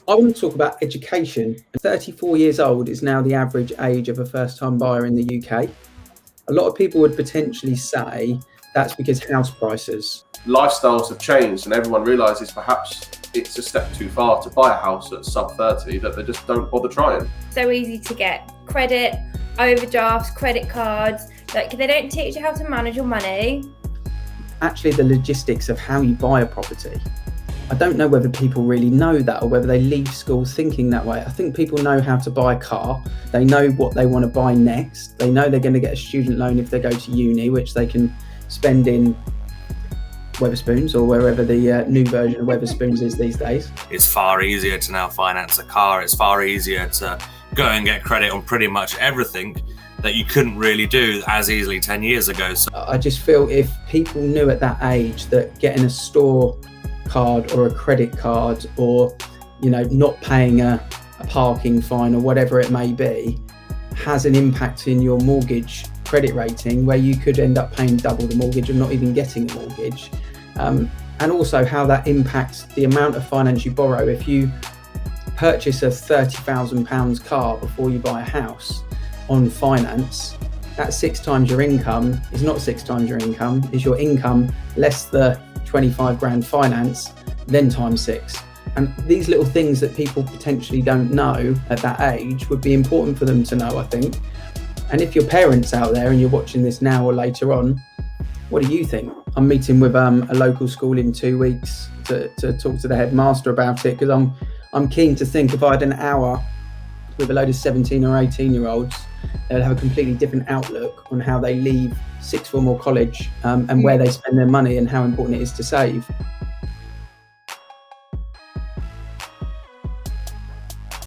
I want to talk about education. 34 years old is now the average age of a first-time buyer in the UK. A lot of people would potentially say that's because house prices. Lifestyles have changed and everyone realises perhaps it's a step too far to buy a house at sub 30 that they just don't bother trying. So easy to get credit, overdrafts, credit cards. Like, they don't teach you how to manage your money. Actually, the logistics of how you buy a property. I don't know whether people really know that or whether they leave school thinking that way. I think people know how to buy a car. They know what they want to buy next. They know they're going to get a student loan if they go to uni, which they can spend in Wetherspoons or wherever the new version of Wetherspoons is these days. It's far easier to now finance a car. It's far easier to go and get credit on pretty much everything that you couldn't really do as easily 10 years ago. So I just feel if people knew at that age that getting a store card or a credit card or, you know, not paying a parking fine or whatever it may be has an impact in your mortgage credit rating, where you could end up paying double the mortgage and not even getting a mortgage, and also how that impacts the amount of finance you borrow. If you purchase a £30,000 car before you buy a house on finance, that's 6 times your income. Is not 6 times your income, is your income less the 25 grand finance, then times 6. And these little things that people potentially don't know at that age would be important for them to know, I think. And if your parents out there and you're watching this now or later on, what do you think? I'm meeting with a local school in 2 weeks to talk to the headmaster about it, because I'm keen to think if I had an hour with a load of 17 or 18 year olds, they'll have a completely different outlook on how they leave sixth form or college, and where they spend their money and how important it is to save.